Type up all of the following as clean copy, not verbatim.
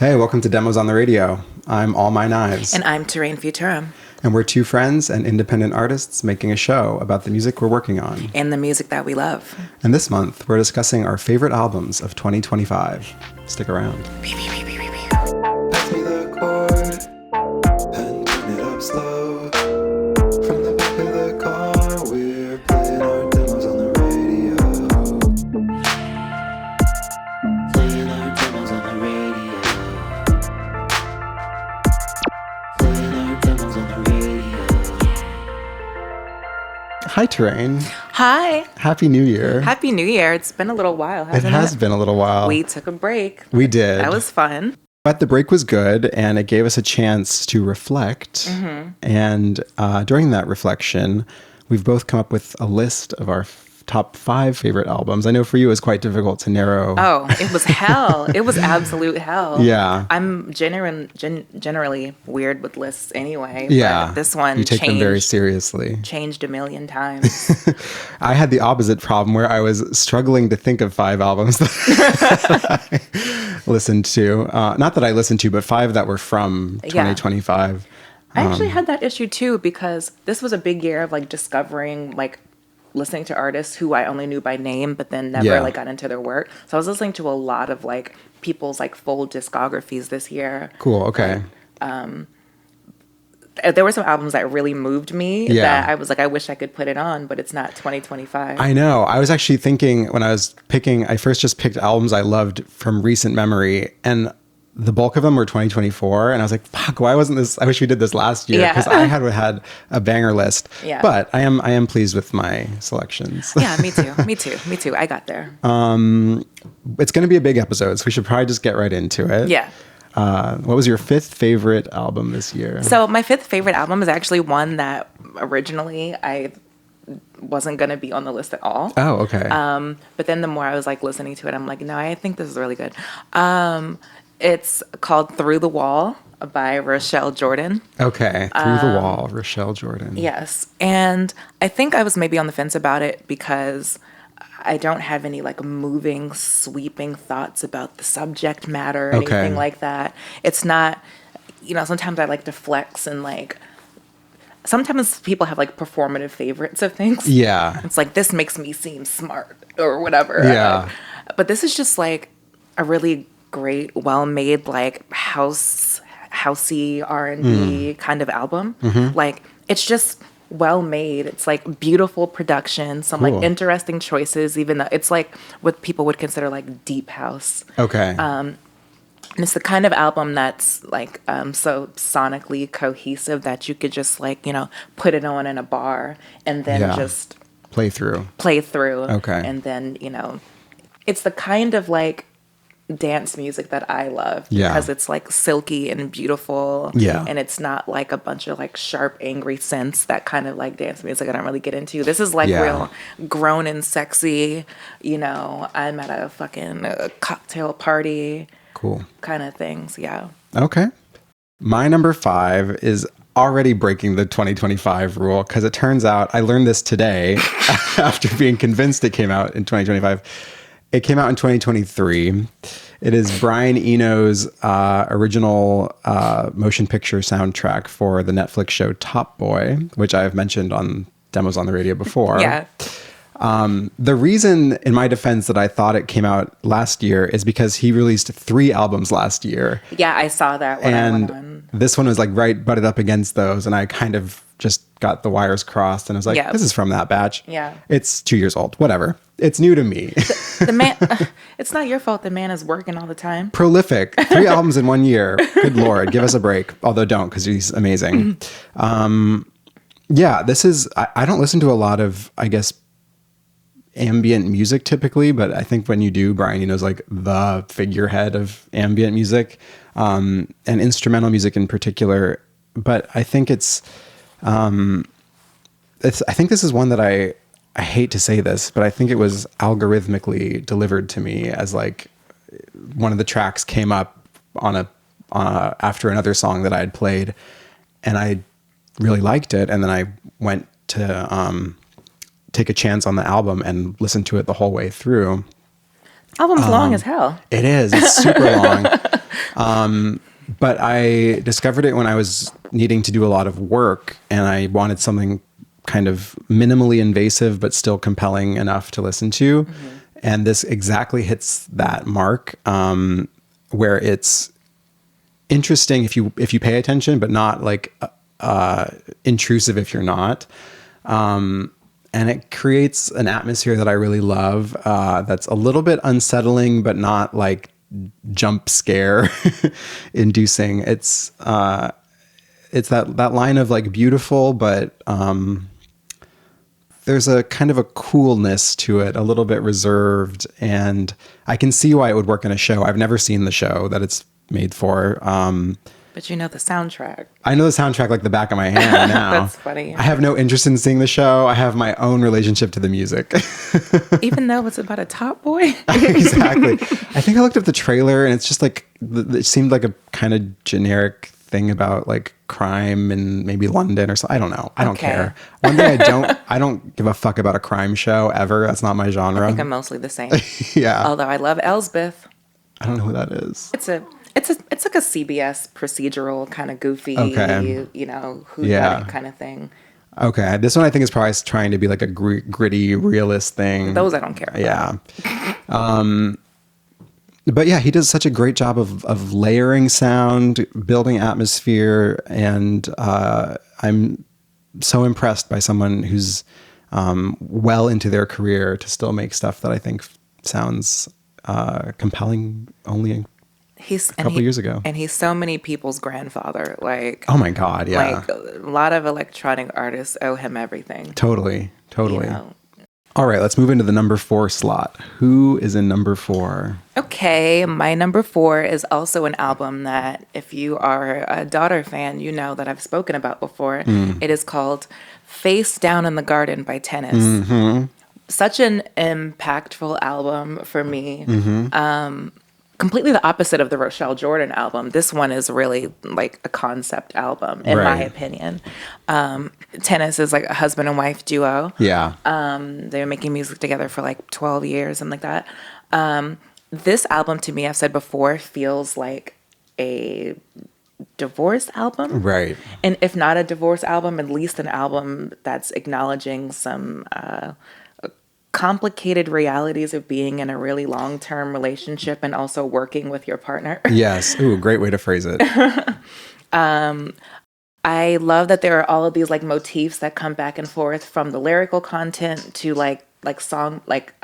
Hey, welcome to Demos on the Radio. I'm All My Knives. And I'm Torraine Futurum. And we're two friends and independent artists making a show about the music we're working on. And the music that we love. And this month, we're discussing our favorite albums of 2025. Stick around. Pass me the chord and turn it up slow. From the back of the car, we're playing our demos on the radio. Playing our demos on the radio. Playing our demos on the radio. Hi, Torraine. Hi. Happy New Year. Happy New Year. It's been a little while, hasn't it? It has been a little while. We took a break. We did. That was fun. But the break was good, and it gave us a chance to reflect. Mm-hmm. And during that reflection, we've both come up with a list of our top 5 favorite albums. I know for you it was quite difficult to narrow. Oh, it was hell. It was absolute hell. Yeah. I'm generally weird with lists anyway. Yeah. But this one you take them very seriously. Changed a million times. I had the opposite problem where I was struggling to think of 5 albums that I listened to. Not that I listened to, but 5 that were from 2025. I actually had that issue too, because this was a big year of discovering listening to artists who I only knew by name, but then never got into their work. So I was listening to a lot of people's full discographies this year. Cool. Okay. There were some albums that really moved me that I was I wish I could put it on, but it's not 2025. I know. I was actually thinking when I was picking, I first just picked albums I loved from recent memory, and the bulk of them were 2024. And I was like, fuck, why wasn't this? I wish we did this last year, because I had a banger list. Yeah. But I am pleased with my selections. Yeah, me too. I got there. It's going to be a big episode, so we should probably just get right into it. Yeah. What was your 5th favorite album this year? So my 5th favorite album is actually one that originally I wasn't going to be on the list at all. Oh, okay. But then the more I was listening to it, I'm like, no, I think this is really good. It's called Through the Wall by Rochelle Jordan. Okay. Through the Wall, Rochelle Jordan. Yes. And I think I was maybe on the fence about it because I don't have any moving, sweeping thoughts about the subject matter or anything like that. It's not, sometimes I like to flex and sometimes people have performative favorites of things. Yeah. It's this makes me seem smart or whatever. Yeah. But this is just a really great, well-made housey R&B kind of album. Mm-hmm. It's just well made. It's beautiful production, some cool. Interesting choices, even though it's what people would consider deep house. Okay. And it's the kind of album that's so sonically cohesive that you could just put it on in a bar and then just play through. Okay. And then, it's the kind of dance music that I love because it's silky and beautiful. Yeah. And it's not a bunch of sharp, angry synths, that kind of dance music I don't really get into. This is real grown and sexy, I'm at a fucking cocktail party. Cool. Kind of things. Yeah. Okay. My number 5 is already breaking the 2025 rule, because it turns out I learned this today after being convinced it came out in 2025. It came out in 2023. It is Brian Eno's original motion picture soundtrack for the Netflix show Top Boy, which I've mentioned on Demos on the Radio before. Yeah. The reason, in my defense, that I thought it came out last year is because he released 3 albums last year. Yeah, I saw that when I went on. This one was right butted up against those, and I kind of just got the wires crossed, and I was like, this is from that batch. Yeah. It's 2 years old. Whatever. It's new to me. The man, it's not your fault the man is working all the time. Prolific. 3 albums in 1 year. Good Lord. Give us a break. Although don't, because he's amazing. This is, I don't listen to a lot of, I guess, ambient music typically, but I think when you do, Brian Eno's the figurehead of ambient music, and instrumental music in particular. But I think I think this is one that I hate to say this, but I think it was algorithmically delivered to me as one of the tracks came up on after another song that I had played, and I really liked it. And then I went to take a chance on the album and listen to it the whole way through. Album's long as hell. It is. It's super long. But I discovered it when I was needing to do a lot of work, and I wanted something kind of minimally invasive but still compelling enough to listen to. Mm-hmm. And this exactly hits that mark, where it's interesting if you pay attention, but not like intrusive if you're not. And it creates an atmosphere that I really love, that's a little bit unsettling, but not like jump scare inducing. It's that line of like beautiful, but there's a kind of a coolness to it, a little bit reserved, and I can see why it would work in a show. I've never seen the show that it's made for. But you know the soundtrack. I know the soundtrack like the back of my hand now. That's funny. I have no interest in seeing the show. I have my own relationship to the music. Even though it's about a top boy? Exactly. I think I looked up the trailer and it's just like, it seemed like a kind of generic thing about like crime and maybe London or something. I don't know. I don't care. One thing I don't give a fuck about a crime show ever. That's not my genre. I think I'm mostly the same. Yeah. Although I love Elsbeth. I don't know who that is. It's like a CBS procedural kind of goofy, you know, whodunit kind of thing. Okay, this one I think is probably trying to be like a gritty, realist thing. Those I don't care about. Yeah. But yeah, he does such a great job of layering sound, building atmosphere, and I'm so impressed by someone who's well into their career to still make stuff that I think sounds compelling only a couple years ago. And he's so many people's grandfather. Like, oh my God, yeah. Like a lot of electronic artists owe him everything. Totally. You know? All right, let's move into the number 4 slot. Who is in number 4? Okay, my number 4 is also an album that if you are a Daughter fan, you know that I've spoken about before. It is called Face Down in the Garden by Tennis. Mm-hmm. Such an impactful album for me. Mm-hmm. Completely the opposite of the Rochelle Jordan album. This one is really like a concept album, in my opinion. Tennis is like a husband and wife duo. Yeah. They were making music together for like 12 years and like that. This album, to me, I've said before, feels like a divorce album. Right. And if not a divorce album, at least an album that's acknowledging some complicated realities of being in a really long-term relationship and also working with your partner. Yes. Ooh, great way to phrase it. I love that there are all of these like motifs that come back and forth from the lyrical content to like song, like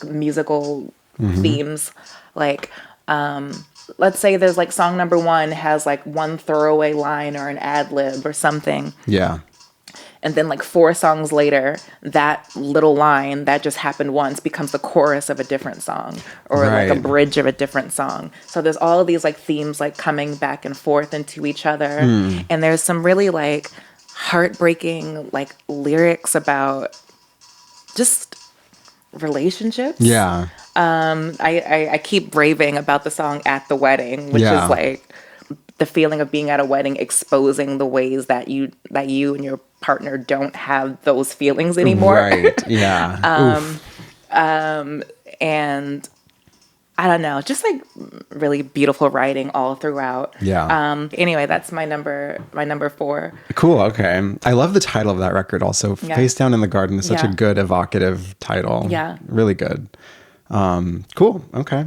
musical themes. Like, let's say there's like song number 1 has like one throwaway line or an ad lib or something. Yeah. And then like 4 songs later, that little line that just happened once becomes the chorus of a different song or like a bridge of a different song. So there's all of these like themes like coming back and forth into each other. And there's some really like heartbreaking like lyrics about just relationships. Yeah. I keep raving about the song At the Wedding, which is like the feeling of being at a wedding, exposing the ways that you and your partner don't have those feelings anymore. Right. Yeah. And I don't know, just like really beautiful writing all throughout. Yeah. Anyway, that's my number 4. Cool. Okay. I love the title of that record also. Face Down in the Garden is such a good evocative title. Yeah. Really good. Cool. Okay.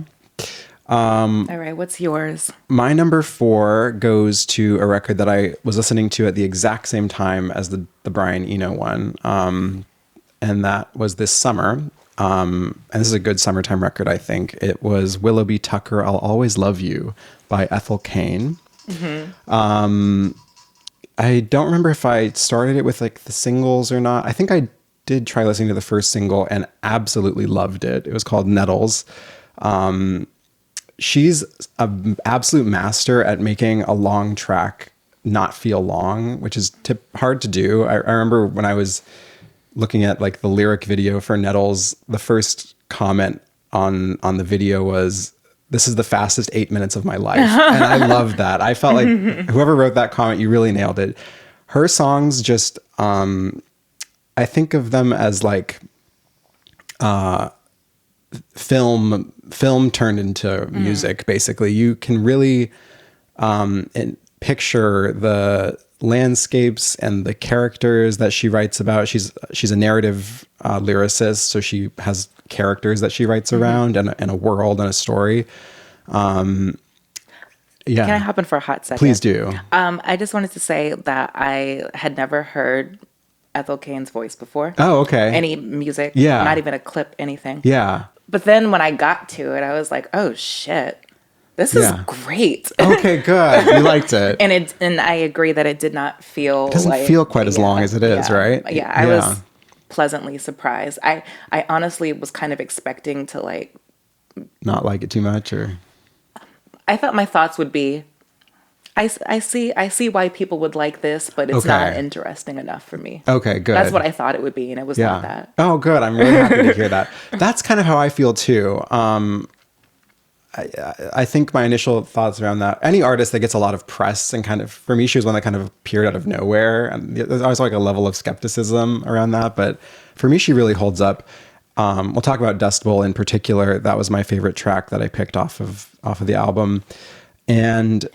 All right, what's yours? My number 4 goes to a record that I was listening to at the exact same time as the Brian Eno one. And that was this summer. And this is a good summertime record, I think. It was Willoughby Tucker, I'll Always Love You by Ethel Cain. Mm-hmm. I don't remember if I started it with like the singles or not. I think I did try listening to the first single and absolutely loved it. It was called Nettles. She's an absolute master at making a long track not feel long, which is hard to do. I remember when I was looking at like the lyric video for Nettles, the first comment on the video was, "This is the fastest 8 minutes of my life." And I loved that. I felt like whoever wrote that comment, you really nailed it. Her songs just, I think of them as like, film turned into music. Basically, you can really picture the landscapes and the characters that she writes about. She's a narrative lyricist, so she has characters that she writes around and a world and a story. Yeah. Can I hop in for a hot second? Please do. I just wanted to say that I had never heard Ethel Cain's voice before. Oh, okay. Any music. Yeah. Not even a clip, anything. Yeah. But then when I got to it, I was like, oh shit. This is great. Okay, good. You liked it. And I agree that it did not feel It doesn't feel quite as long as it is, right? Yeah, I was pleasantly surprised. I honestly was kind of expecting to like not like it too much, or I thought my thoughts would be I see why people would like this, but it's not interesting enough for me. Okay, good. That's what I thought it would be, and it was not that. Oh, good. I'm really happy to hear that. That's kind of how I feel too. I think my initial thoughts around that, any artist that gets a lot of press and kind of, for me, she was one that kind of appeared out of nowhere. And there's always like a level of skepticism around that. But for me, she really holds up. We'll talk about Dust Bowl in particular. That was my favorite track that I picked off of the album. And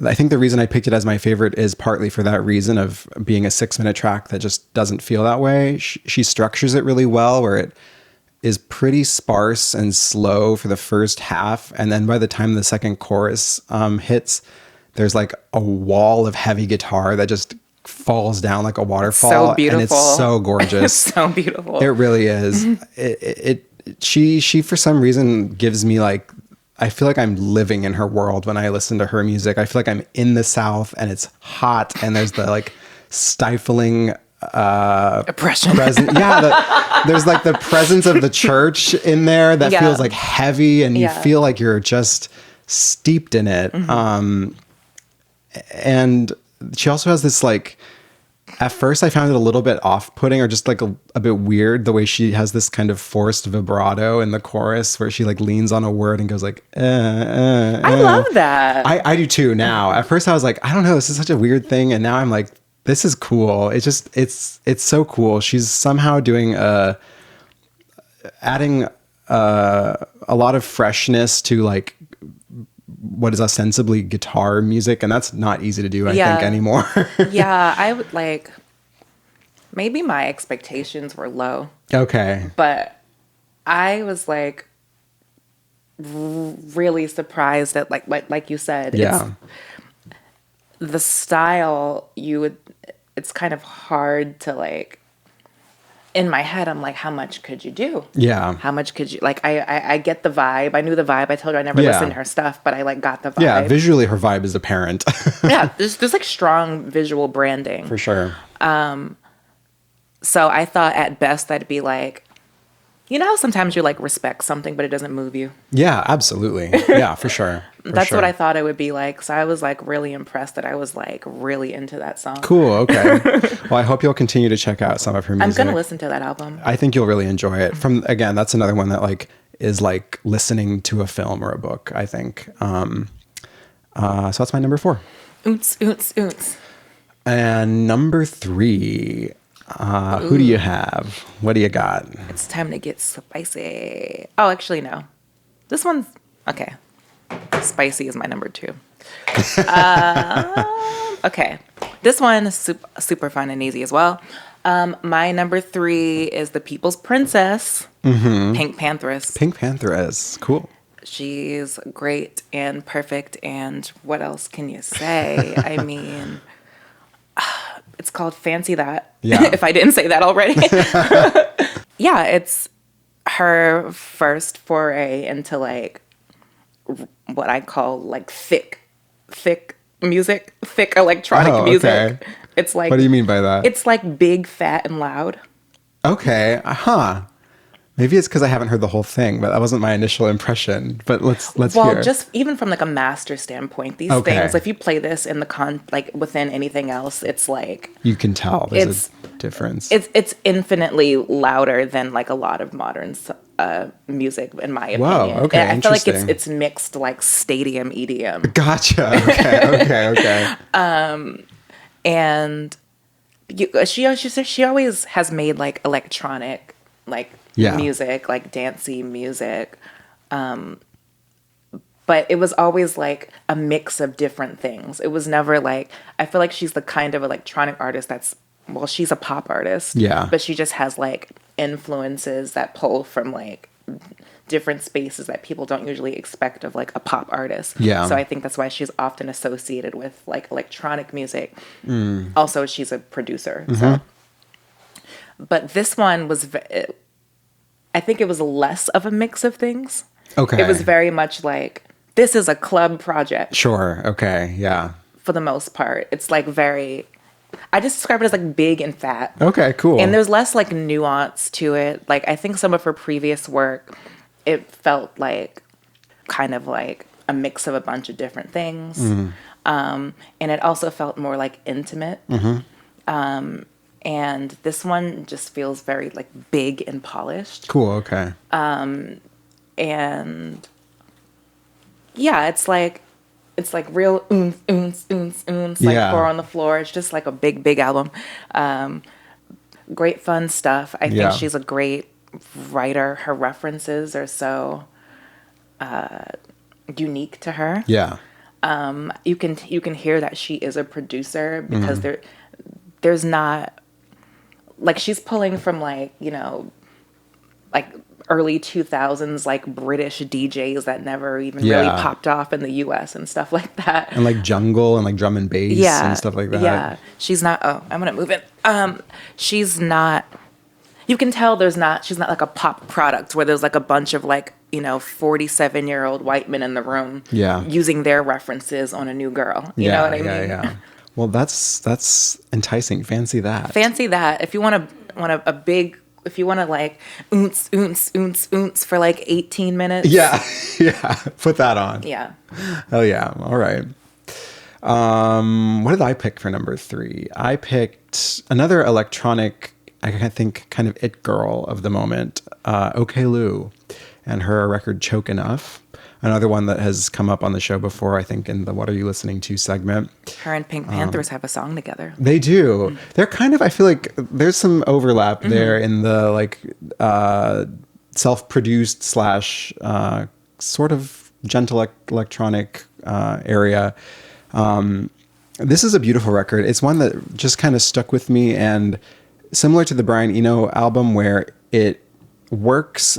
I think the reason I picked it as my favorite is partly for that reason of being a 6-minute track that just doesn't feel that way. She structures it really well, where it is pretty sparse and slow for the first half. And then by the time the second chorus hits, there's like a wall of heavy guitar that just falls down like a waterfall. So beautiful. And it's so gorgeous. It's so beautiful. It really is. She for some reason gives me like, I feel like I'm living in her world when I listen to her music. I feel like I'm in the South and it's hot and there's the like stifling oppression. There's like the presence of the church in there that feels like heavy, and you feel like you're just steeped in it. And she also has this like, at first I found it a little bit off-putting, or just like a bit weird, the way she has this kind of forced vibrato in the chorus where she like leans on a word and goes like, I love that. I do too now. At first I was like, I don't know, this is such a weird thing. And now I'm like, this is cool. It's so cool. She's somehow doing adding a lot of freshness to like what is ostensibly guitar music, and that's not easy to do, I think, anymore. I would like, maybe my expectations were low. Okay. But I was like really surprised at like you said. Yeah. The style it's kind of hard to like, in my head, I'm like, how much could you do? Yeah. How much could you, like, I get the vibe. I knew the vibe. I told her I never listened to her stuff, but I like got the vibe. Yeah, visually her vibe is apparent. There's like strong visual branding. For sure. So I thought at best that'd be like, you know, sometimes you like respect something, but it doesn't move you. Yeah, absolutely. Yeah, for sure. That's what I thought it would be like. So I was like really impressed that I was like really into that song. Cool. Okay. Well, I hope you'll continue to check out some of her music. I'm going to listen to that album. I think you'll really enjoy it. Again, that's another one that like is like listening to a film or a book, I think. So that's my number 4. Oots. And number 3, who do you have? What do you got? It's time to get spicy. Oh, actually, no. This one's okay. Spicy is my number 2. Okay. This one is super fun and easy as well. My number 3 is the People's Princess, PinkPantheress. PinkPantheress. Cool. She's great and perfect. And what else can you say? I mean, it's called Fancy That. Yeah. If I didn't say that already. Yeah, it's her first foray into like what I call like thick music, thick electronic music. Okay. It's like, what do you mean by that? It's like big, fat, and loud. Okay. Maybe it's because I haven't heard the whole thing, but that wasn't my initial impression. But let's hear. Well, just even from like a master standpoint, these things, if you play this in the like within anything else, it's like you can tell there's a difference. It's infinitely louder than like a lot of modern music, in my opinion. Wow. Okay. I feel like it's mixed like stadium EDM. Gotcha. Okay. And she always has made like electronic, like music, like dancey music. But it was always like a mix of different things. It was never like, I feel like she's the kind of electronic artist that's, well, she's a pop artist. Yeah. But she just has like influences that pull from like different spaces that people don't usually expect of like a pop artist. Yeah. So I think that's why she's often associated with like electronic music. Also, she's a producer. So. But this one was, I think it was less of a mix of things. Okay. It was very much like, this is a club project. Sure. Okay. Yeah. For the most part. It's like very, I just describe it as like big and fat. Okay, cool. And there's less like nuance to it. Like I think some of her previous work, it felt like kind of like a mix of a bunch of different things. And it also felt more like intimate. And this one just feels very like big and polished. Cool. Okay. And yeah, it's like real like four on the floor. It's just like a big album. Great fun stuff. I think she's a great writer. Her references are so unique to her. Yeah. You can hear that she is a producer because there's not like she's pulling from like, you know, like early 2000s like British DJs that never even really popped off in the US and stuff like that. And like jungle and like drum and bass and stuff like that. Yeah. She's not, I'm going to move it. She's not, you can tell she's not like a pop product where there's like a bunch of like, you know, 47-year-old white men in the room using their references on a new girl. You know what I mean? Yeah. Well, that's enticing. Fancy that. If you want a big, if you want to like oonce for like 18 minutes. Yeah. Put that on. Yeah. Oh yeah. All right. What did I pick for number 3? I picked another electronic, I think kind of it girl of the moment, oklou, and her record Choke Enough. Another one that has come up on the show before, I think, in the What Are You Listening To segment. Her and PinkPantheress have a song together. They do. They're kind of, I feel like there's some overlap there in the like self-produced / sort of gentle electronic area. This is a beautiful record. It's one that just kind of stuck with me, and similar to the Brian Eno album where it works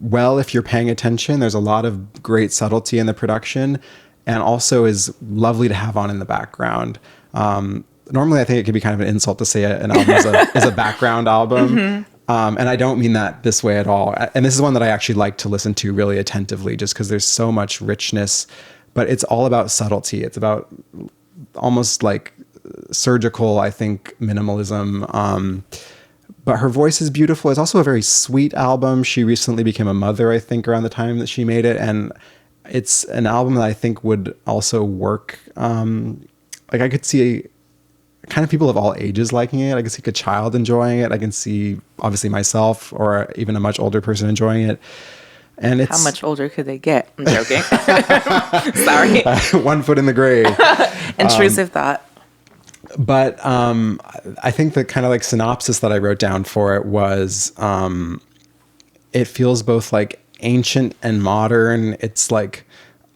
well if you're paying attention. There's a lot of great subtlety in the production, and also is lovely to have on in the background. Normally I think it could be kind of an insult to say an album is a background album. And I don't mean that this way at all. And this is one that I actually like to listen to really attentively just because there's so much richness, but it's all about subtlety. It's about almost like surgical, I think, minimalism. But her voice is beautiful. It's also a very sweet album. She recently became a mother, I think, around the time that she made it. And it's an album that I think would also work. Like I could see kind of people of all ages liking it. I can see a child enjoying it. I can see obviously myself or even a much older person enjoying it. And it's, how much older could they get? I'm joking. Sorry. 1 foot in the grave. Intrusive thought. But I think the kind of like synopsis that I wrote down for it was it feels both like ancient and modern. It's like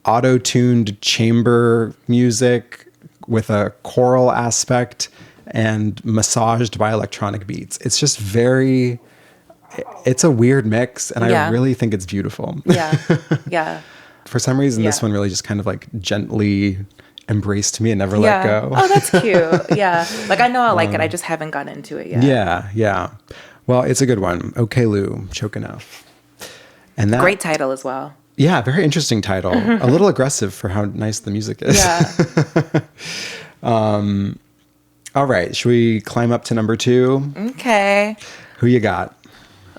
auto-tuned chamber music with a choral aspect and massaged by electronic beats. It's just it's a weird mix, and I really think it's beautiful. Yeah. For some reason, this one really just kind of like gently embraced me and never let go. Oh, that's cute. Yeah. Like I know I like it. I just haven't gotten into it yet. Yeah. Well, it's a good one. oklou, Choke Enough. And that, great title as well. Yeah, very interesting title. A little aggressive for how nice the music is. Yeah. All right. Should we climb up to number 2? Okay. Who you got?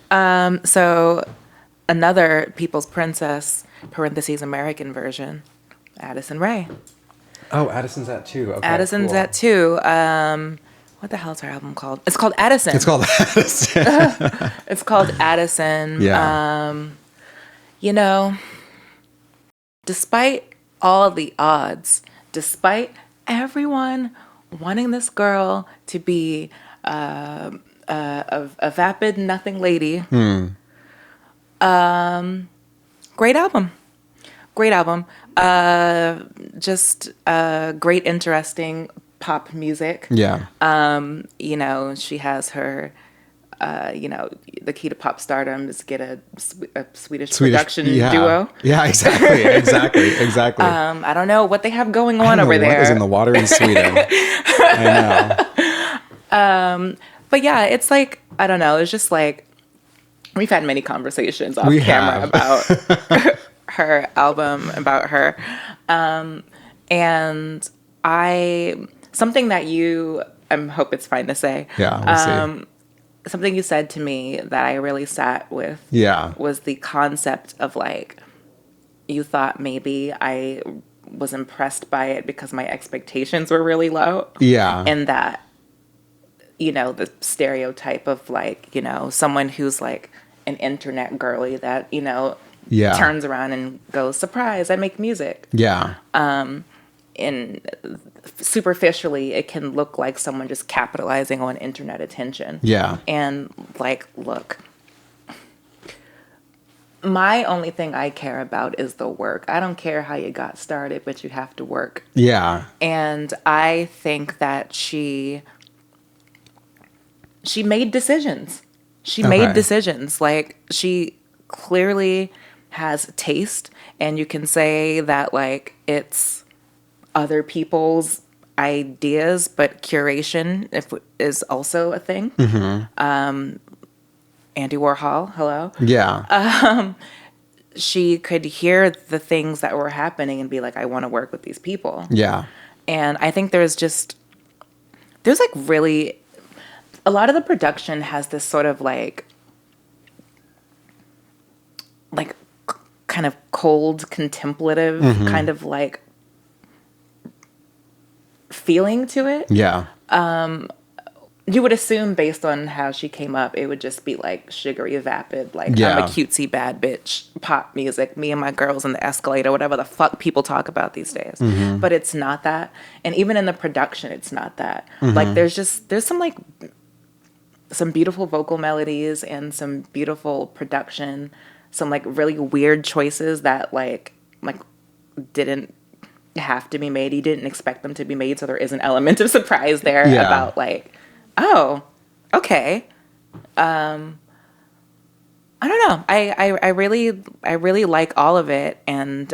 So another People's Princess, parentheses American version, Addison Rae. Oh, Addison's at 2. Okay, Addison's cool. at 2. What the hell is her album called? It's called Addison. It's called Addison. It's called Addison. Yeah. You know, despite all the odds, despite everyone wanting this girl to be a vapid nothing lady, Great album. Just great, interesting pop music. Yeah. You know, she has her, you know, the key to pop stardom is get a Swedish production duo. Yeah, exactly. I don't know what they have going on over there. What is in the water in Sweden? I know. But yeah, it's like, I don't know. It's just like, we've had many conversations off camera about her album, about her. And something that I hope it's fine to say. Yeah, we'll see. Something you said to me that I really sat with was the concept of like, you thought maybe I was impressed by it because my expectations were really low. Yeah. And that, you know, the stereotype of like, you know, someone who's like an internet girly that, you know, turns around and goes, surprise, I make music. Yeah. And superficially, it can look like someone just capitalizing on internet attention. Yeah. And like, look, my only thing I care about is the work. I don't care how you got started, but you have to work. Yeah. And I think that she made decisions. Like, she clearly has taste, and you can say that like it's other people's ideas, but curation is also a thing. Mm-hmm. Andy Warhol, hello. Yeah. She could hear the things that were happening and be like, I want to work with these people. Yeah. And I think there's like really, a lot of the production has this sort of like kind of cold, contemplative kind of like feeling to it. Yeah. You would assume based on how she came up, it would just be like sugary, vapid, like I'm a cutesy bad bitch pop music, me and my girls in the escalator, whatever the fuck people talk about these days. Mm-hmm. But it's not that. And even in the production, it's not that. Mm-hmm. Like there's some beautiful vocal melodies and some beautiful production, some like really weird choices that like didn't have to be made. You didn't expect them to be made, so there is an element of surprise there about like, oh, okay. I don't know. I really like all of it, and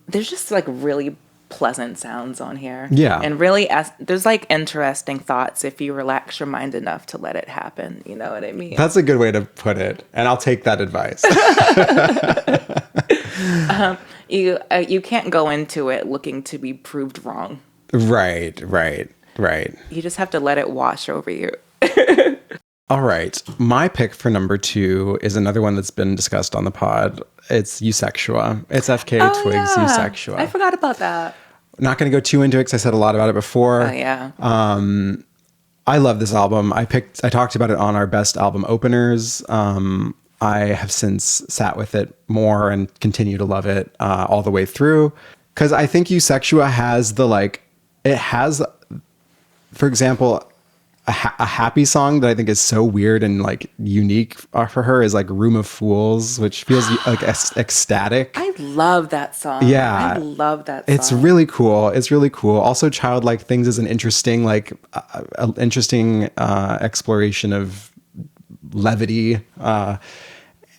there's just like really pleasant sounds on here. Yeah. And really, there's like interesting thoughts if you relax your mind enough to let it happen. You know what I mean? That's a good way to put it, and I'll take that advice. You can't go into it looking to be proved wrong. Right. You just have to let it wash over you. All right. My pick for number 2 is another one that's been discussed on the pod. It's EUSEXUA. It's FKA Twigs, EUSEXUA. I forgot about that. Not going to go too into it because I said a lot about it before. Oh, yeah. I love this album. I talked about it on our best album openers. I have since sat with it more and continue to love it all the way through. Because I think EUSEXUA has for example, a happy song that I think is so weird and like unique for her is like Room of Fools, which feels like ecstatic. I love that song. Yeah. I love that song. It's really cool. Also Childlike Things is an interesting, exploration of levity. And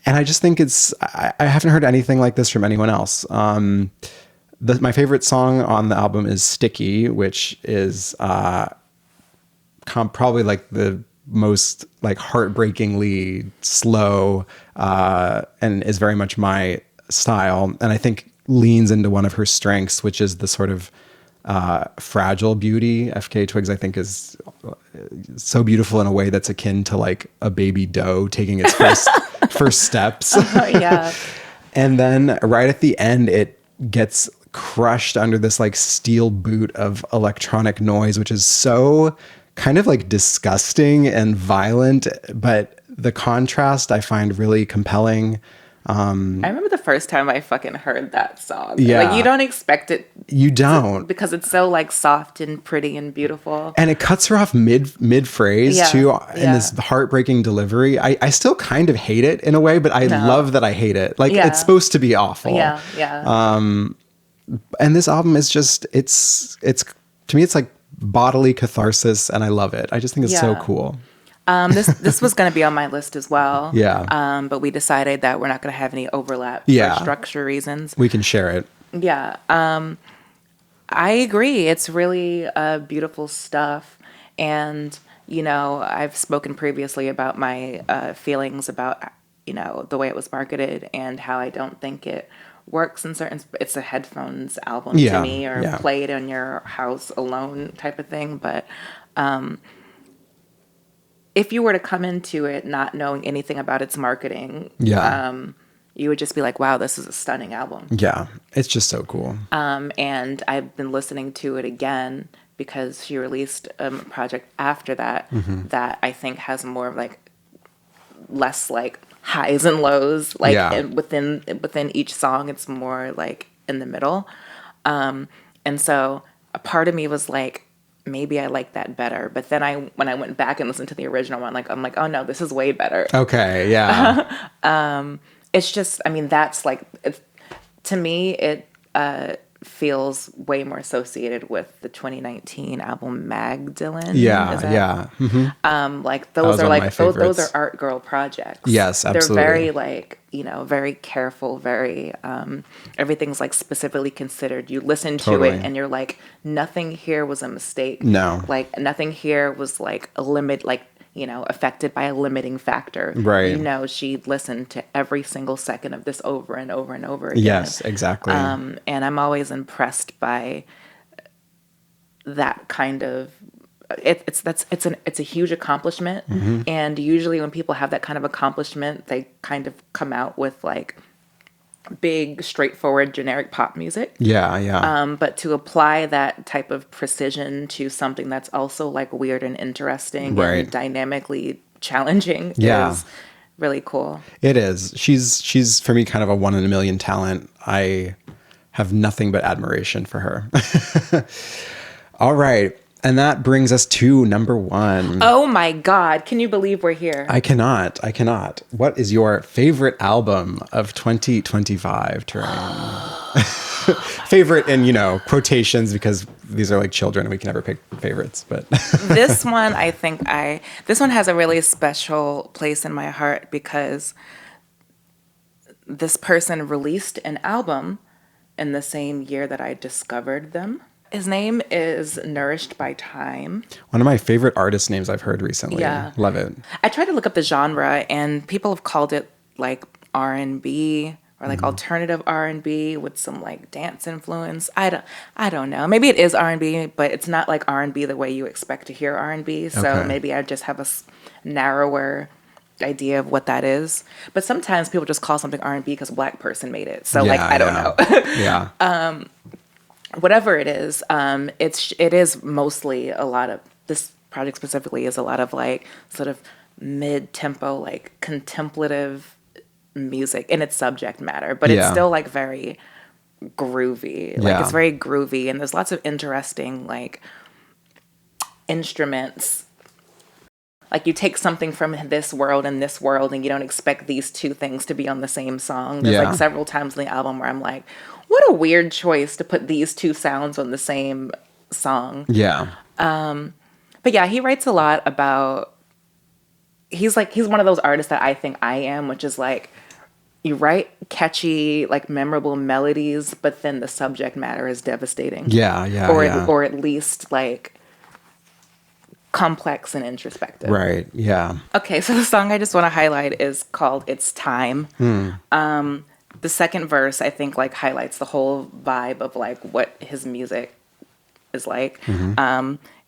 I just think I haven't heard anything like this from anyone else. My favorite song on the album is Sticky, which is probably like the most like heartbreakingly slow and is very much my style. And I think leans into one of her strengths, which is the sort of fragile beauty. FKA Twigs, I think, is so beautiful in a way that's akin to like a baby doe taking its first steps. Yeah. And then right at the end, it gets crushed under this like steel boot of electronic noise, which is so kind of like disgusting and violent, but the contrast I find really compelling. I remember the first time I fucking heard that song. Yeah. Like, you don't expect it. You don't. Because it's so, like, soft and pretty and beautiful. And it cuts her off mid-phrase, too, in this heartbreaking delivery. I still kind of hate it in a way, but I love that I hate it. Like, it's supposed to be awful. Yeah, yeah. And this album is just, it's to me, it's like bodily catharsis, and I love it. I just think it's so cool. This was going to be on my list as well. Yeah. But we decided that we're not going to have any overlap for structure reasons. We can share it. Yeah. I agree. It's really beautiful stuff. And, you know, I've spoken previously about my feelings about, you know, the way it was marketed and how I don't think it works in certain... It's a headphones album to me, or play it in your house alone type of thing. But... if you were to come into it not knowing anything about its marketing, you would just be like, wow, this is a stunning album. Yeah, it's just so cool. And I've been listening to it again because she released a project after that that I think has more of like less like highs and lows. Like and within each song, it's more like in the middle. And so a part of me was like, maybe I like that better. But then when I went back and listened to the original one, I'm like, oh no, this is way better. Okay, yeah. It's just, I mean, that's like, to me, it feels way more associated with the 2019 album Magdalene. Yeah. Mm-hmm. Like those are like those are art girl projects. Yes, absolutely. They're very like, you know, very careful, very everything's like specifically considered. You listen to it and you're like, nothing here was a mistake. No. Like nothing here was like a limit, like, you know, affected by a limiting factor. Right. You know, she listened to every single second of this over and over and over again. Yes, exactly. And I'm always impressed by that kind of... It's a huge accomplishment. And usually when people have that kind of accomplishment, they kind of come out with like big, straightforward, generic pop music. Yeah. But to apply that type of precision to something that's also like weird and interesting and dynamically challenging is really cool. It is. She's for me kind of a 1 in a million talent. I have nothing but admiration for her. All right. And that brings us to number 1. Oh my God. Can you believe we're here? I cannot. What is your favorite album of 2025, Torraine? Favorite in, you know, quotations, because these are like children and we can never pick favorites. But this one, this one has a really special place in my heart because this person released an album in the same year that I discovered them. His name is Nourished by Time. One of my favorite artist names I've heard recently. Yeah. Love it. I tried to look up the genre and people have called it like R&B or like alternative R&B with some like dance influence. I don't know. Maybe it is R&B, but it's not like R&B the way you expect to hear R&B. So maybe I just have a narrower idea of what that is. But sometimes people just call something R&B because a black person made it. So I don't know. Whatever it is, it is mostly a lot of, this project specifically is a lot of like sort of mid-tempo, like contemplative music in its subject matter, but it's still like very groovy. Like it's very groovy and there's lots of interesting like instruments. Like you take something from this world and you don't expect these two things to be on the same song. There's like several times in the album where I'm like, what a weird choice to put these two sounds on the same song. Yeah. But yeah, he writes a lot about, he's one of those artists that I think I am, which is like, you write catchy, like memorable melodies, but then the subject matter is devastating. Or at least like complex and introspective. Right. Yeah. Okay. So the song I just want to highlight is called It's Time. The second verse, I think, like highlights the whole vibe of like what his music is like.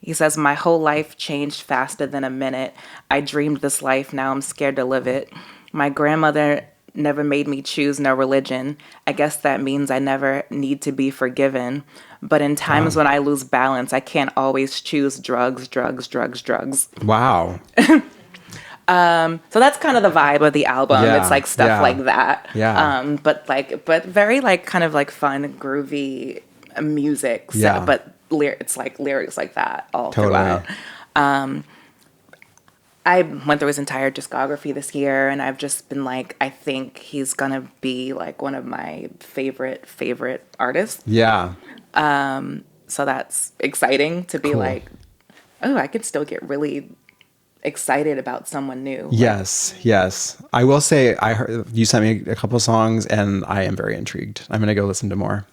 He says, my whole life changed faster than a minute. I dreamed this life. Now I'm scared to live it. My grandmother never made me choose no religion. I guess that means I never need to be forgiven. But in times when I lose balance, I can't always choose drugs. Wow. So that's kind of the vibe of the album. Yeah, it's like stuff like that. Yeah. But very like kind of like fun, groovy music. Yeah. But it's like lyrics like that all Totally. throughout. I went through his entire discography this year, and I've just been like, I think he's gonna be like one of my favorite artists. Yeah. So that's exciting to be like, oh, I could still get really excited about someone new. Yes, yes. I will say, I heard you sent me a couple of songs, and I am very intrigued. I'm gonna go listen to more.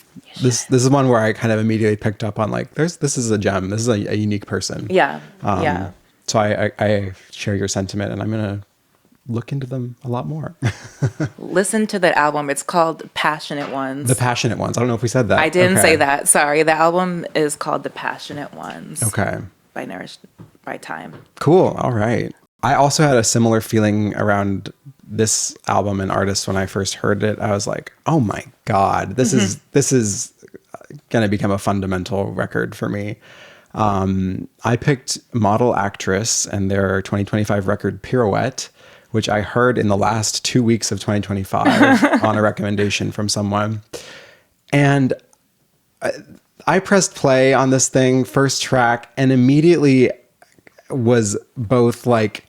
This is one where I kind of immediately picked up on like, this is a gem. This is a unique person. Yeah. Yeah. So I share your sentiment, and I'm gonna look into them a lot more. Listen to the album. It's called Passionate Ones. The Passionate Ones. I don't know if we said that. I didn't say that. Sorry. The album is called The Passionate Ones. Okay. By Nourished by Time. Cool. All right. I also had a similar feeling around this album and artist when I first heard it. I was like, oh my God, this is gonna become a fundamental record for me. I picked Model Actriz and their 2025 record Pirouette, which I heard in the last 2 weeks of 2025 on a recommendation from someone. And I pressed play on this thing, first track, and immediately was both like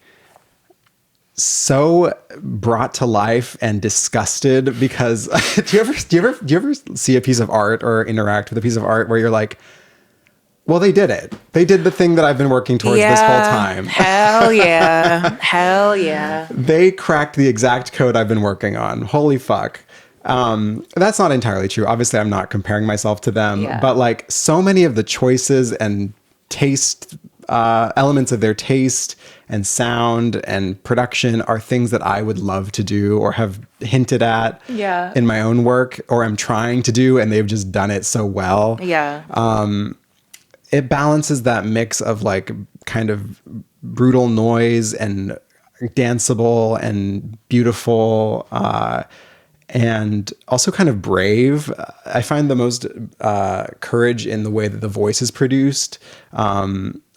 so brought to life and disgusted because do you ever see a piece of art or interact with a piece of art where you're like, well, they did it. They did the thing that I've been working towards this whole time. Hell yeah. Hell yeah. They cracked the exact code I've been working on. Holy fuck. That's not entirely true. Obviously, I'm not comparing myself to them, but like so many of the choices and taste, elements of their taste and sound and production are things that I would love to do or have hinted at in my own work, or I'm trying to do, and they've just done it so well. Yeah. It balances that mix of like kind of brutal noise and danceable and beautiful, and also kind of brave. I find the most courage in the way that the voice is produced,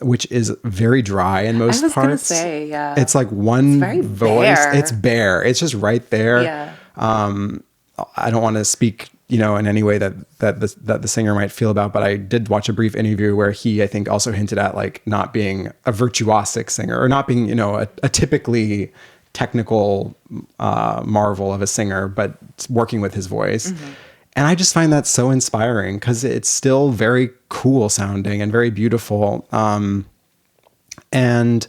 which is very dry in most parts. I was gonna say, yeah. It's like one voice. Bare. It's bare. It's just right there. Yeah. I don't want to speak, in any way that the singer might feel about, but I did watch a brief interview where he, I think, also hinted at like not being a virtuosic singer or not being, a typically technical marvel of a singer, but working with his voice. Mm-hmm. And I just find that so inspiring because it's still very cool sounding and very beautiful. And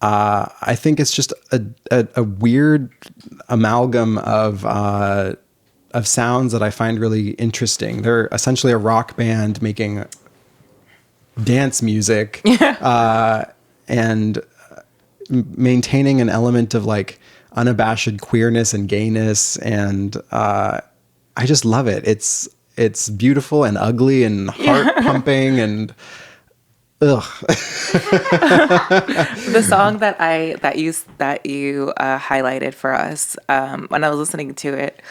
I think it's just a weird amalgam of sounds that I find really interesting. They're essentially a rock band making dance music and maintaining an element of like unabashed queerness and gayness. And I just love it. It's beautiful and ugly and heart pumping and ugh. The song that you highlighted for us, when I was listening to it,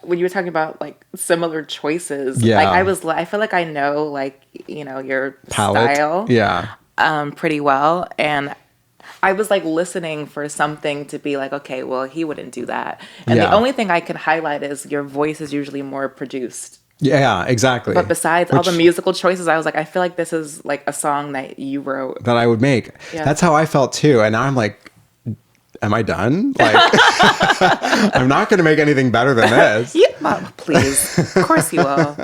when you were talking about like similar choices, like I feel like I know like, your palette. Style, pretty well. And I was like listening for something to be like, okay, well, he wouldn't do that. And the only thing I can highlight is your voice is usually more produced. Yeah, exactly. But besides all the musical choices, I was like, I feel like this is like a song that you wrote. That I would make. Yeah. That's how I felt too. And now I'm like, am I done? Like, I'm not going to make anything better than this. Yeah, well, please. Of course you will.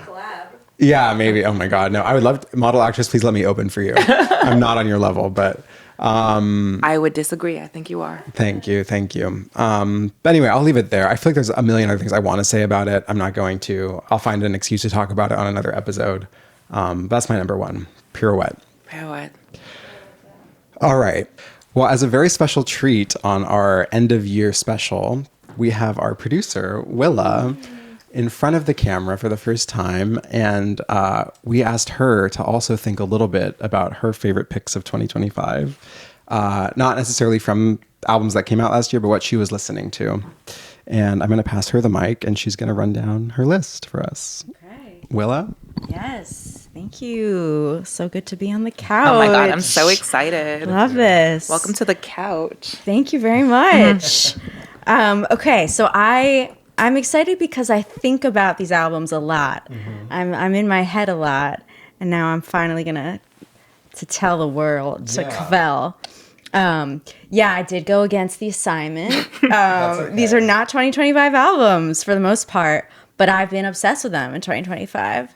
Collab. Yeah, maybe. Oh my God. No, I would love to, Model Actriz, please let me open for you. I'm not on your level, but... I would disagree. I think you are. Thank you. But anyway, I'll leave it there. I feel like there's a million other things I want to say about it. I'm not going to. I'll find an excuse to talk about it on another episode. That's my number one. Pirouette. All right. Well, as a very special treat on our end of year special, we have our producer, Willa, in front of the camera for the first time. And we asked her to also think a little bit about her favorite picks of 2025. Not necessarily from albums that came out last year, but what she was listening to. And I'm going to pass her the mic and she's going to run down her list for us. Okay. Willa? Yes. Thank you. So good to be on the couch. Oh my God, I'm so excited. Love this. Welcome to the couch. Thank you very much. Okay, so I'm excited because I think about these albums a lot. I'm in my head a lot, and now I'm finally gonna tell the world to Cavell. I did go against the assignment. Okay. These are not 2025 albums for the most part, but I've been obsessed with them in 2025.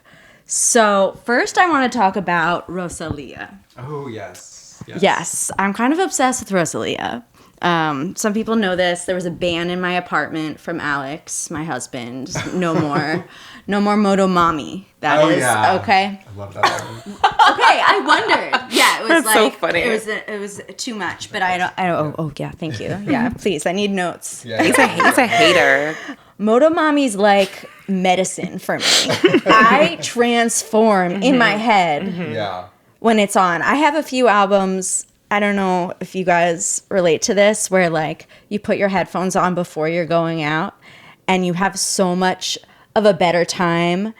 So first I want to talk about Rosalia. Oh, yes. Yes, I'm kind of obsessed with Rosalia. Some people know this. There was a ban in my apartment from Alex, my husband. No more Moto Mommy. That is okay. I love that album. Okay, I wondered. Yeah, it was That's so funny. It was too much, but I don't. Oh yeah, thank you. Yeah, please. I need notes. Yeah. He's a hater. Moto Mommy's like medicine for me. I transform in my head when it's on. I have a few albums. I don't know if you guys relate to this, where like you put your headphones on before you're going out and you have so much of a better time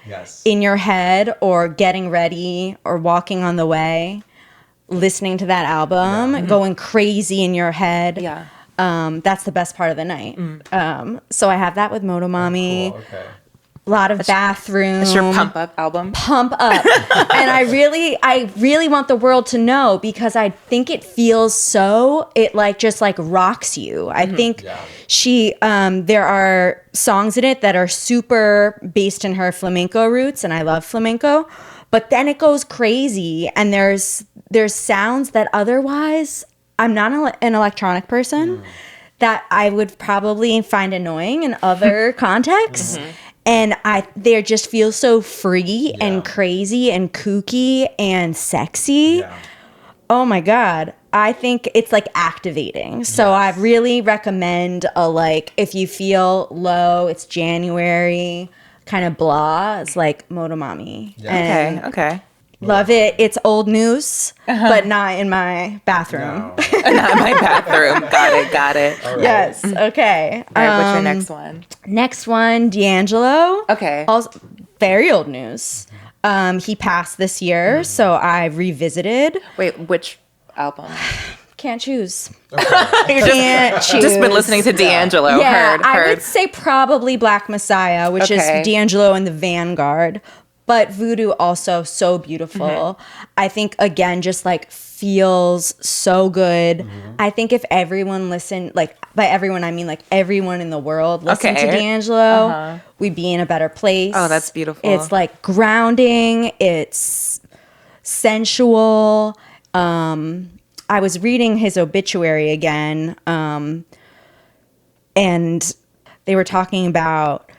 in your head or getting ready or walking on the way, listening to that album, going crazy in your head. Yeah. That's the best part of the night. So I have that with Moto Mommy. Cool. Okay. A lot of bathroom. It's your Pump Up album. Pump Up. And I really want the world to know, because I think it feels so, it like just like rocks you. I think she, there are songs in it that are super based in her flamenco roots, and I love flamenco, but then it goes crazy, and there's sounds that otherwise, I'm not an electronic person, that I would probably find annoying in other contexts. And they just feel so free and crazy and kooky and sexy. Yeah. Oh my God. I think it's like activating. So I really recommend if you feel low, it's January, kind of blah, it's like Moto Mommy. Yeah. Okay. Love it. It's old news, but not in my bathroom. No. Not in my bathroom. Got it. Right. Yes. Okay. All right, what's your next one? Next one, D'Angelo. Okay. Also, very old news. He passed this year, so I revisited. Wait, which album? Can't choose. Okay. Can't choose. Just been listening to D'Angelo. Yeah, Heard. I would say probably Black Messiah, which is D'Angelo and the Vanguard. But Voodoo also so beautiful. I think, again, just like feels so good. I think if everyone listened, like by everyone I mean like everyone in the world listened to D'Angelo, we'd be in a better place. Oh, that's beautiful. It's like grounding. It's sensual. I was reading his obituary again, and they were talking about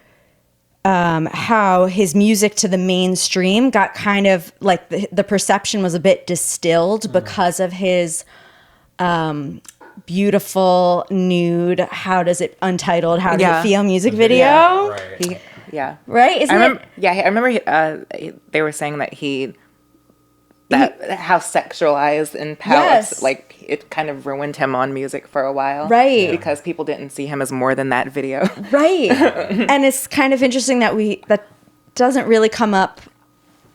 how his music to the mainstream got kind of like the perception was a bit distilled because of his beautiful nude Untitled How Do You Feel music video. Right? I remember they were saying that how sexualized and how like it kind of ruined him on music for a while. Right. Because people didn't see him as more than that video. Right. And it's kind of interesting that doesn't really come up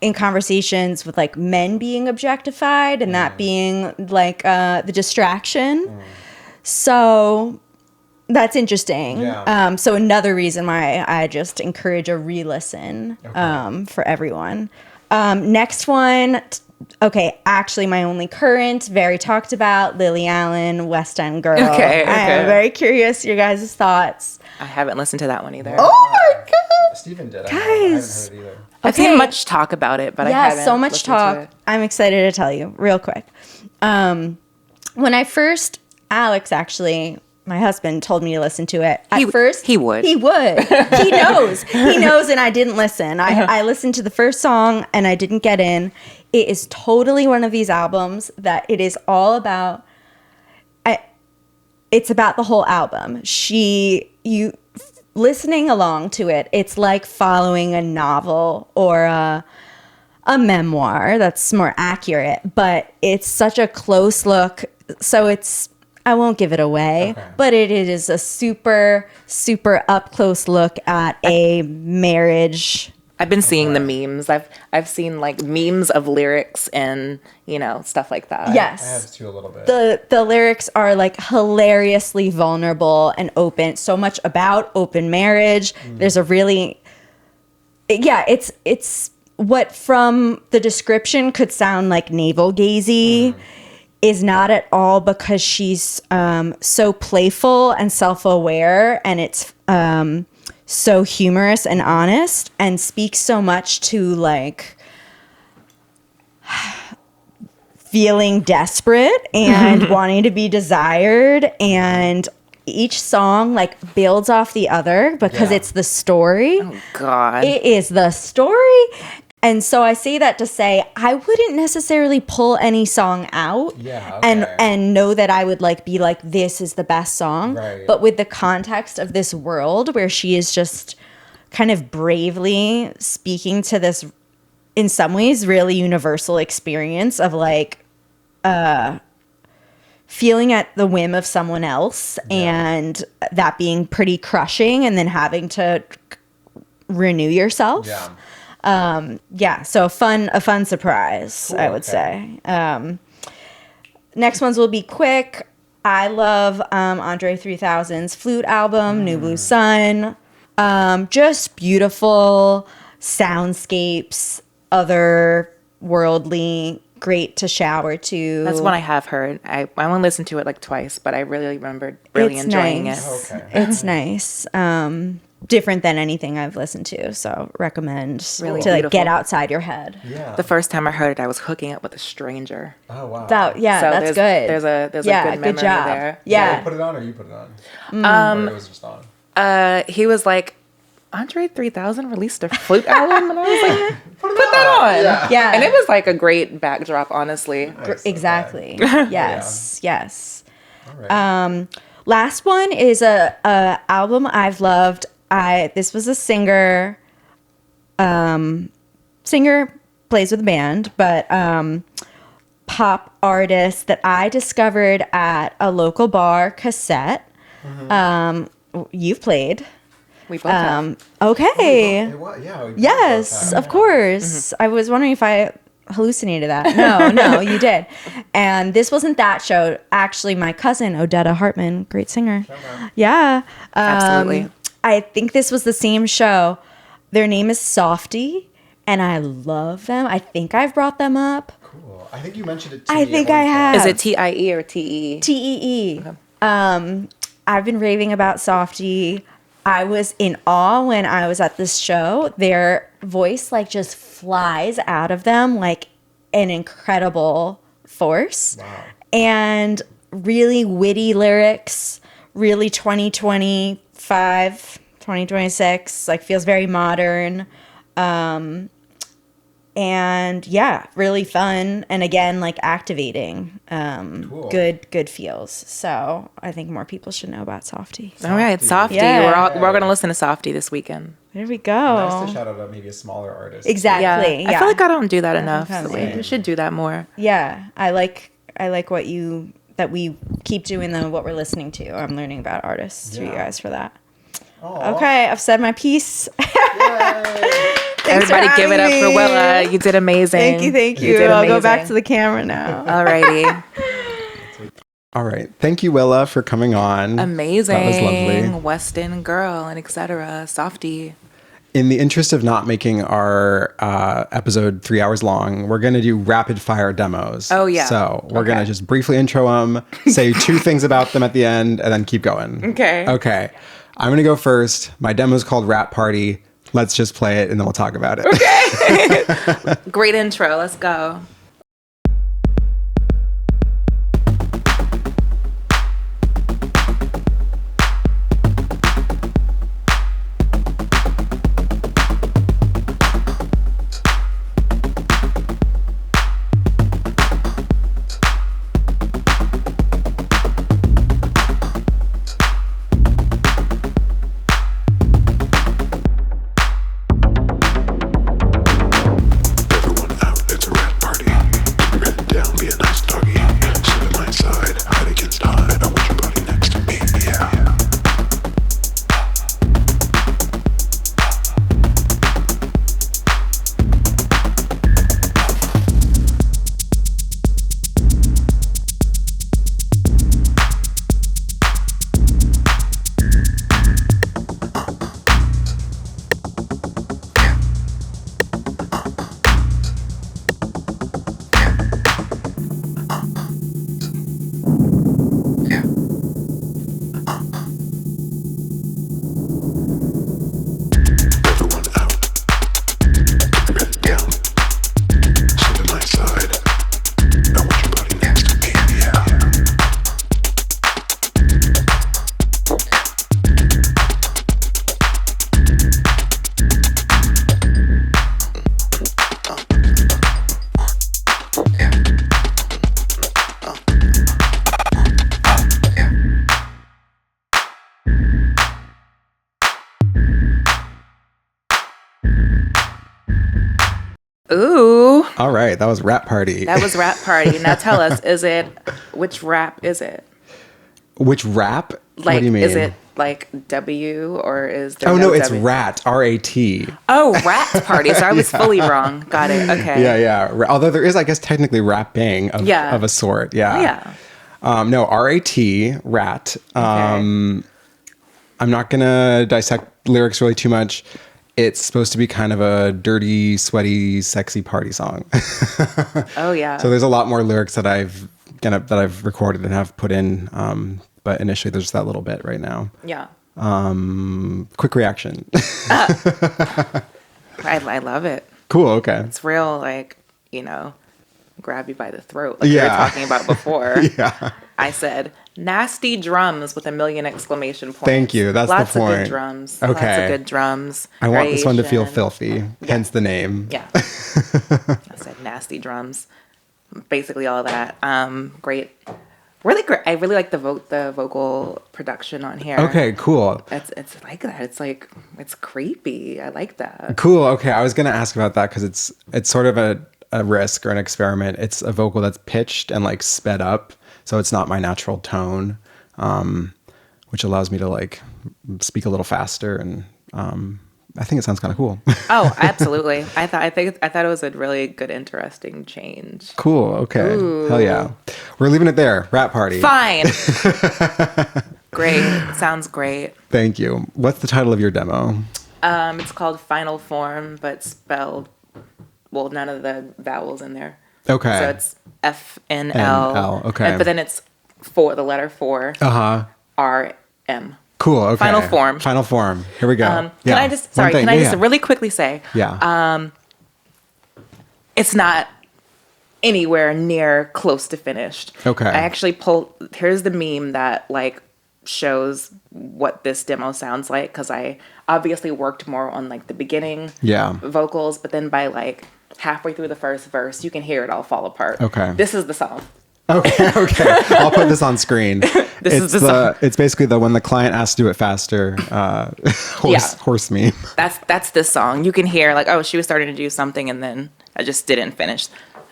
in conversations with like men being objectified and that being like the distraction. So that's interesting. Yeah. So another reason why I just encourage a re-listen for everyone. Next one. Okay, actually my only current, very talked about, Lily Allen, West End Girl. Okay. I am very curious your guys' thoughts. I haven't listened to that one either. Oh my God. Stephen did. Guys. I haven't heard it either. I've seen much talk about it, but I haven't so much talk. I'm excited to tell you real quick. When I first, Alex actually, my husband told me to listen to it. At first, he would. He knows, and I didn't listen. I listened to the first song and I didn't get in. It is totally one of these albums that it is all about. It's about the whole album. Listening along to it, it's like following a novel or a memoir that's more accurate, but it's such a close look. So I won't give it away, but it is a super, super up close look at a marriage I've been seeing the memes. I've seen like memes of lyrics and, you know, stuff like that. Yes. I have too a little bit. The lyrics are like hilariously vulnerable and open. So much about open marriage. There's a really, it's what from the description could sound like navel-gazy is not at all, because she's so playful and self-aware, and it's so humorous and honest, and speaks so much to like feeling desperate and wanting to be desired, and each song like builds off the other because it's the story. Oh God. It is the story. And so I say that to say I wouldn't necessarily pull any song out and know that I would like be like, this is the best song. Right. But with the context of this world where she is just kind of bravely speaking to this, in some ways, really universal experience of like feeling at the whim of someone else and that being pretty crushing, and then having to renew yourself. So a fun surprise, cool, I would say. Next ones will be quick. I love Andre 3000's Flute album, New Blue Sun. Just beautiful soundscapes, otherworldly, great to shower to. That's one I have heard. I only listened to it like twice, but I really remembered really enjoying it. It's nice. Different than anything I've listened to, so recommend really to like get outside your head. The first time I heard it, I was hooking up with a stranger. Oh wow! That's good. There's a good memory job there. Did I put it on, or you put it on? Or it was just on. He was like, Andre 3000 released a flute album, and I was like, put that on. Yeah, and it was like a great backdrop, honestly. Nice, exactly. Yes. All right. Last one is a album I've loved. This was a singer plays with a band, but pop artist that I discovered at a local bar, Cassette. You've played. We both have. Okay. We yes, of course. I was wondering if I hallucinated that. No, you did. And this wasn't that show. Actually, my cousin, Odetta Hartman, great singer. Yeah. Absolutely. I think this was the same show. Their name is Softy, and I love them. I think I've brought them up. Cool. I think you mentioned it to me. I think I have. Is it TIE or TE? TEE. Okay. I've been raving about Softy. I was in awe when I was at this show. Their voice like just flies out of them like an incredible force. Wow. And really witty lyrics, really 2026, like feels very modern. And yeah, really fun. And again, like activating, cool. Good feels. So I think more people should know about Softy. All right. Softy. Yeah. We're all going to listen to Softy this weekend. There we go. Nice to shout out maybe a smaller artist. Exactly. Yeah. I feel like I don't do that enough. So we should do that more. Yeah. I like that we keep doing what we're listening to. I'm learning about artists through you guys for that. Aww. Okay. I've said my piece. Everybody give it up for Willa. You did amazing. Thank you. I'll go back to the camera now. Alrighty. All right. Thank you, Willa, for coming on. Amazing. That was lovely. West End girl and etc. Softy. In the interest of not making our episode 3 hours long, we're going to do rapid fire demos. Oh, yeah. So we're going to just briefly intro them, say 2 things about them at the end, and then keep going. Okay. I'm going to go first. My demo is called RAT Party. Let's just play it and then we'll talk about it. Okay. Great intro. Let's go. Everyone out, it's a rat party. Ooh. All right, that was Rat Party. That was Rat Party. Now tell us, which rap is it? Which rap? Like, what do you mean? Is it like W or is there Oh, no, it's W? RAT, R-A-T. Oh, Rat Party. So I was fully wrong. Got it. Okay. Yeah. Although there is, I guess, technically rapping of a sort. Yeah. No, R-A-T, Rat. Okay. I'm not going to dissect lyrics really too much. It's supposed to be kind of a dirty, sweaty, sexy party song. Oh, yeah. So there's a lot more lyrics that I've recorded and have put in. But initially there's that little bit right now. Yeah. Quick reaction. I love it. Cool. Okay. It's real, like, grab you by the throat, like we were talking about before. Yeah. I said, nasty drums with a million exclamation points. Thank you. That's Lots the point. Lots of good drums. Okay. Lots of good drums. I want this one to feel filthy, hence the name. Yeah. I said nasty drums. Basically all of that. Great. Really great. I really like the vocal production on here. Okay, cool. It's like that. It's like, it's creepy. I like that. Cool. Okay, I was going to ask about that because it's sort of a risk or an experiment. It's a vocal that's pitched and like sped up, so it's not my natural tone, which allows me to like speak a little faster, and I think it sounds kind of cool. Oh, absolutely. I thought it was a really good, interesting change. Cool. Okay. Ooh. Hell yeah. We're leaving it there. Rat Party. Fine. Great. Sounds great. Thank you. What's the title of your demo? It's called Final Form, but spelled, well, none of the vowels in there. Okay. So it's FNL. Okay. But then it's the letter 4. RM. Cool. Okay. Final Form. Final Form. Here we go. Can I just really quickly say? Yeah. It's not anywhere near close to finished. Okay. I actually here's the meme that like shows what this demo sounds like, because I obviously worked more on like the beginning vocals, but then by like halfway through the first verse, you can hear it all fall apart. Okay. This is the song. Okay. I'll put this on screen. It's basically when the client asks to do it faster, horse meme. That's this song. You can hear like, oh, she was starting to do something and then I just didn't finish.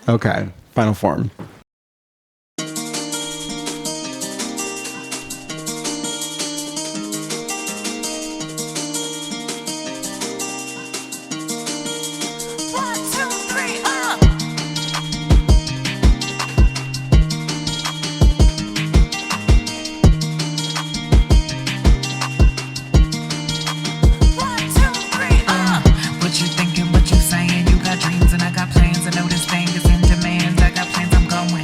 Okay. Final Form. What you thinking, what you saying? You got dreams and I got plans. I know this thing is in demand. I got plans, I'm going.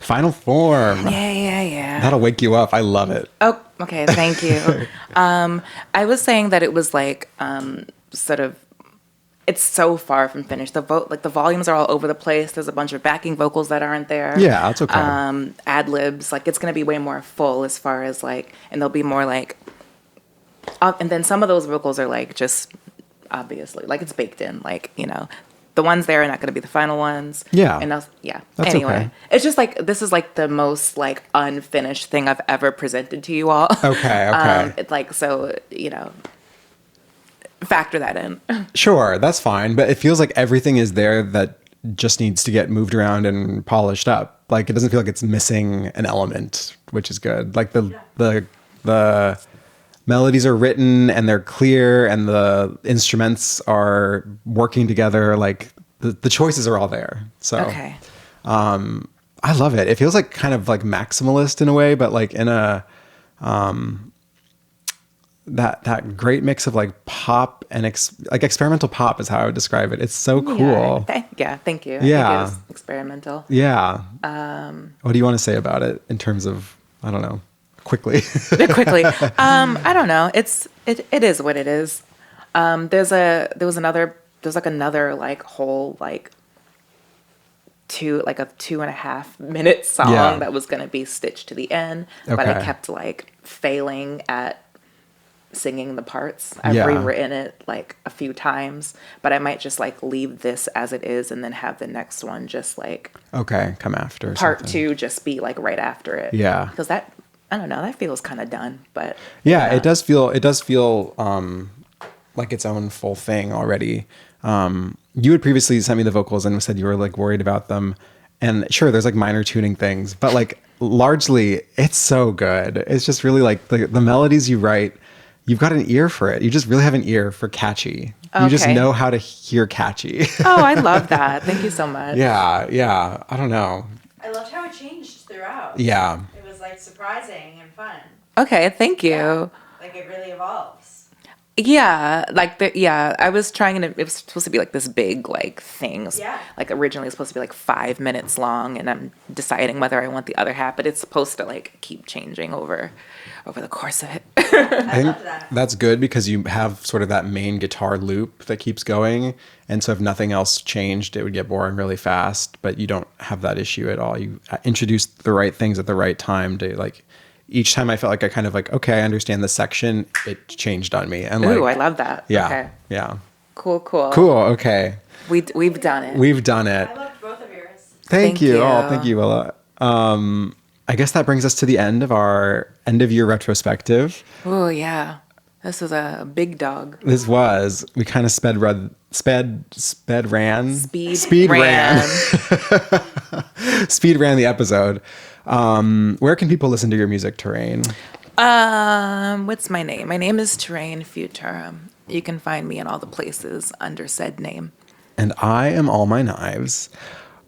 Final form. Yeah. That'll wake you up. I love it. Oh, okay. Thank you. I was saying that it was like sort of. It's so far from finished. The volumes are all over the place. There's a bunch of backing vocals that aren't there. Yeah, that's okay. Ad libs. Like, it's gonna be way more full as far as like, and there'll be more like. And then some of those vocals are like just obviously like it's baked in. Like, you know, the ones there are not gonna be the final ones. Yeah. And yeah. That's anyway, okay. it's just like this is like the most like unfinished thing I've ever presented to you all. Okay. It's like, so, you know. Factor that in. Sure, that's fine. But it feels like everything is there that just needs to get moved around and polished up. Like, it doesn't feel like it's missing an element, which is good. Like the melodies are written and they're clear and the instruments are working together. Like the choices are all there. So Okay. I love it. It feels like kind of like maximalist in a way, but like in a that great mix of like pop and like experimental pop is how I would describe it. It's so cool. Thank you. Yeah. I think it is experimental. Yeah. What do you want to say about it in terms of, I don't know, quickly? I don't know. It is what it is. There's like another like whole like a 2.5 minute song that was going to be stitched to the end, but I kept like failing at singing the parts. I've rewritten it like a few times, but I might just like leave this as it is and then have the next one just like come after part something. 2 just be like right after it. Yeah, because that, I don't know, that feels kind of done, but it does feel like its own full thing already. You had previously sent me the vocals and said you were like worried about them, and sure, there's like minor tuning things, but like largely it's so good. It's just really like the melodies you write, you've got an ear for it. You just really have an ear for catchy. Okay. You just know how to hear catchy. Oh, I love that. Thank you so much. Yeah. I don't know. I loved how it changed throughout. Yeah. It was like surprising and fun. Okay, thank you. Yeah. Like it really evolves. Yeah, I was trying to, it was supposed to be like this big like thing. Yeah. Like originally it was supposed to be like 5 minutes long, and I'm deciding whether I want the other half, but it's supposed to like keep changing over the course of it. I think that's good because you have sort of that main guitar loop that keeps going. And so if nothing else changed, it would get boring really fast, but you don't have that issue at all. You introduced the right things at the right time to like, each time I felt like I kind of like, okay, I understand the section, it changed on me. And Ooh, like, I love that. Yeah. Okay. Yeah. Cool. Okay. We've done it. We've done it. I loved both of yours. Thank you. Oh, thank you, Willa. I guess that brings us to the end of our end of year retrospective. Oh yeah. This was a big dog. We kind of speed ran. Speed ran the episode. Where can people listen to your music, Torraine? What's my name? My name is Torraine Futurum. You can find me in all the places under said name. And I am All My Knives.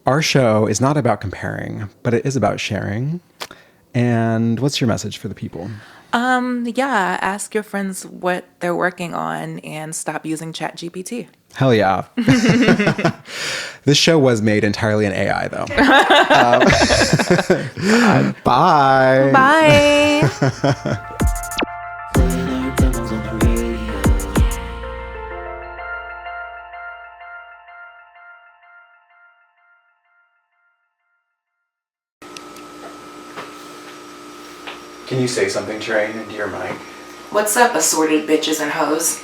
Our show is not about comparing, but it is about sharing. And what's your message for the people? Ask your friends what they're working on and stop using ChatGPT. Hell yeah. This show was made entirely in AI, though. Bye. Bye. Can you say something, Torraine, into your mic? What's up, assorted bitches and hoes?